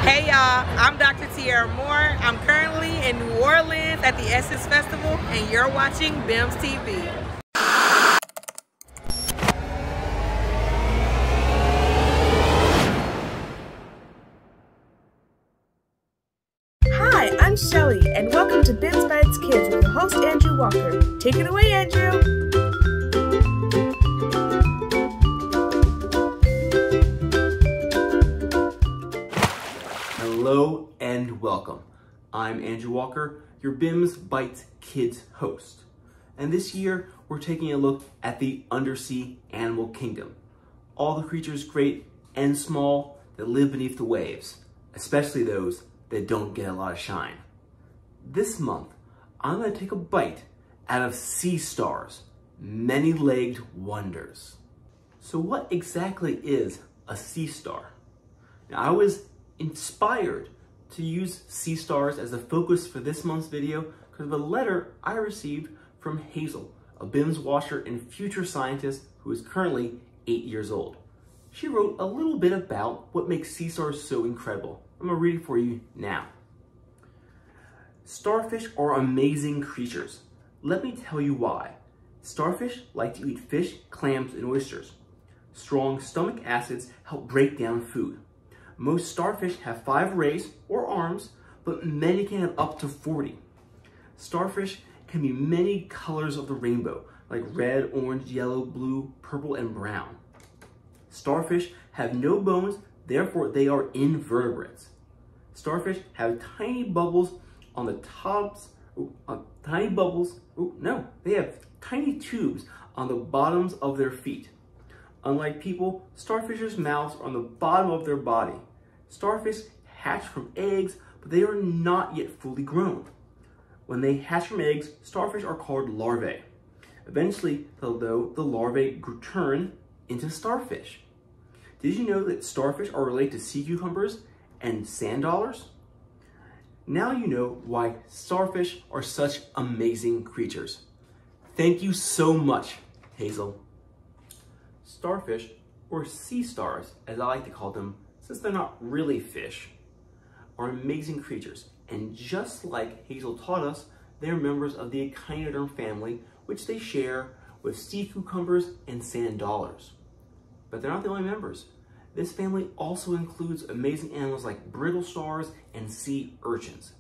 Hey y'all, I'm Dr. Tiara Moore. I'm currently in New Orleans at the Essence Festival, and you're watching BIMS TV. Hi, I'm Shelly, and welcome to BIMS by its Kids with your host Andrew Walker. Take it away, Andrew. Hello and welcome. I'm Andrew Walker, your BIMS Bites Kids host. And this year, we're taking a look at the undersea animal kingdom. All the creatures great and small that live beneath the waves, especially those that don't get a lot of shine. This month, I'm going to take a bite out of sea stars, many-legged wonders. So what exactly is a sea star? Now, I was inspired to use sea stars as the focus for this month's video because of a letter I received from Hazel, a BIMS watcher and future scientist who is currently 8 years old. She wrote a little bit about what makes sea stars so incredible. I'm going to read it for you now. Starfish are amazing creatures. Let me tell you why. Starfish like to eat fish, clams, and oysters. Strong stomach acids help break down food. Most starfish have 5 rays or arms, but many can have up to 40. Starfish can be many colors of the rainbow, like red, orange, yellow, blue, purple, and brown. Starfish have no bones, therefore they are invertebrates. Starfish have tiny bubbles on the tops, they have tiny tubes on the bottoms of their feet. Unlike people, starfish's mouths are on the bottom of their body. Starfish hatch from eggs, but they are not yet fully grown. When they hatch from eggs, starfish are called larvae. Eventually, though, the larvae turn into starfish. Did you know that starfish are related to sea cucumbers and sand dollars? Now you know why starfish are such amazing creatures. Thank you so much, Hazel. Starfish, or sea stars, as I like to call them, since they're not really fish, are amazing creatures. And just like Hazel taught us, they're members of the echinoderm family, which they share with sea cucumbers and sand dollars. But they're not the only members. This family also includes amazing animals like brittle stars and sea urchins.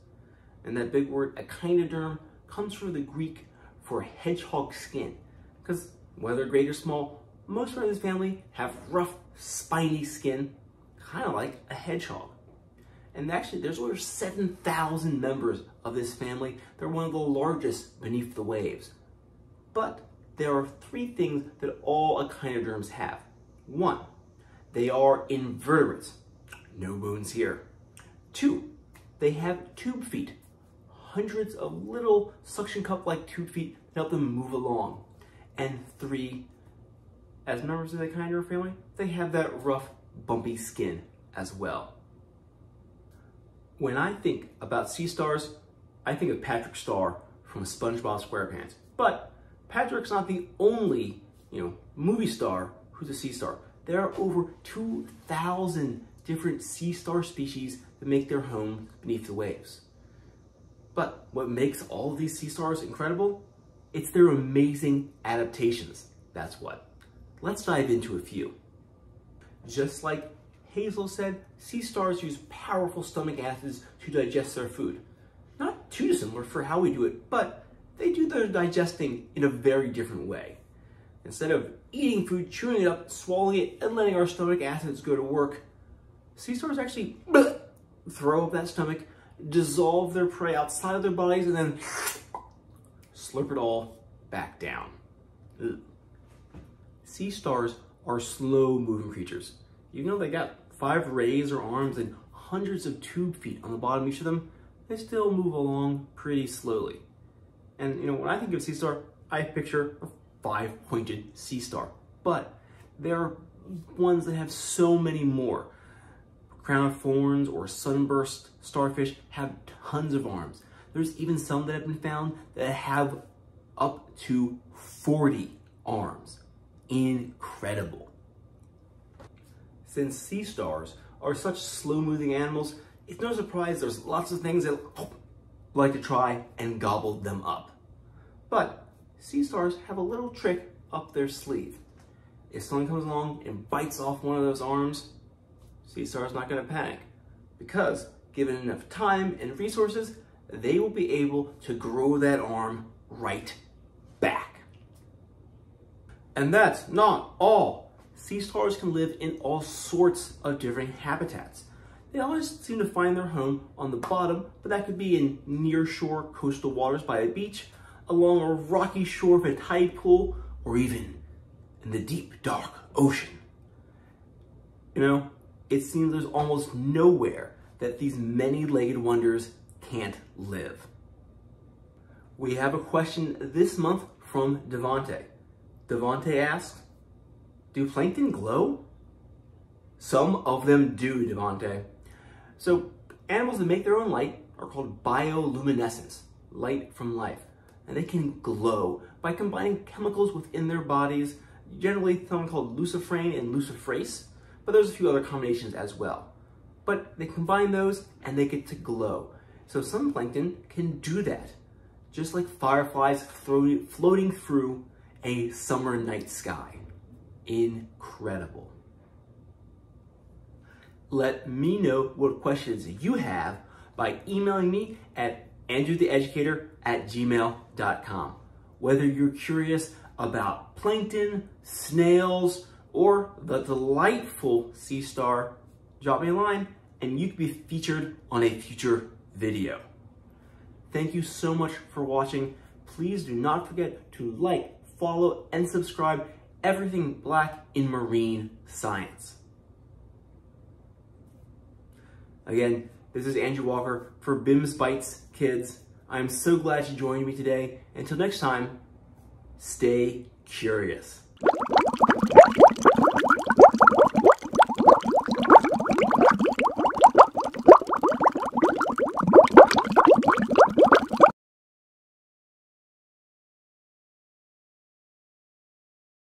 And that big word, echinoderm, comes from the Greek for hedgehog skin, because whether great or small, most of this family have rough, spiny skin, kind of like a hedgehog. And actually, there's over 7,000 members of this family. They're one of the largest beneath the waves. But there are 3 things that all echinoderms have. 1, they are invertebrates. No bones here. 2, they have tube feet. Hundreds of little suction cup-like tube feet that help them move along. And 3, as members of the echinoderm family, they have that rough, bumpy skin as well. When I think about sea stars, I think of Patrick Star from SpongeBob SquarePants. But Patrick's not the only, movie star who's a sea star. There are over 2,000 different sea star species that make their home beneath the waves. But what makes all of these sea stars incredible? It's their amazing adaptations. That's what. Let's dive into a few. Just like Hazel said, sea stars use powerful stomach acids to digest their food. Not too dissimilar for how we do it, but they do their digesting in a very different way. Instead of eating food, chewing it up, swallowing it, and letting our stomach acids go to work, sea stars actually throw up that stomach, dissolve their prey outside of their bodies, and then slurp it all back down. Ugh. Sea stars are slow-moving creatures. Even though they got 5 rays or arms and hundreds of tube feet on the bottom of each of them, they still move along pretty slowly. And when I think of sea star, I picture a 5-pointed sea star. But there are ones that have so many more. Crown of thorns or sunburst starfish have tons of arms. There's even some that have been found that have up to 40 arms. Incredible. Since sea stars are such slow-moving animals, it's no surprise there's lots of things that like to try and gobble them up. But sea stars have a little trick up their sleeve. If someone comes along and bites off one of those arms, sea star's not going to panic, because given enough time and resources, they will be able to grow that arm right back. And that's not all. Sea stars can live in all sorts of different habitats. They always seem to find their home on the bottom, but that could be in near-shore coastal waters by a beach, along a rocky shore of a tide pool, or even in the deep, dark ocean. You know, it seems there's almost nowhere that these many-legged wonders can't live. We have a question this month from Devante. Devante asks, do plankton glow? Some of them do, Devante. So animals that make their own light are called bioluminescence, light from life. And they can glow by combining chemicals within their bodies, generally something called lucifrane and luciferase, but there's a few other combinations as well. But they combine those and they get to glow. So some plankton can do that, just like fireflies floating through a summer night sky. Incredible. Let me know what questions you have by emailing me at andrewtheeducator@gmail.com. Whether you're curious about plankton, snails, or the delightful sea star, drop me a line and you can be featured on a future video. Thank you so much for watching. Please do not forget to like, follow, and subscribe everything black in marine science. Again, this is Andrew Walker for BIMS Bites Kids. I'm so glad you joined me today. Until next time, stay curious.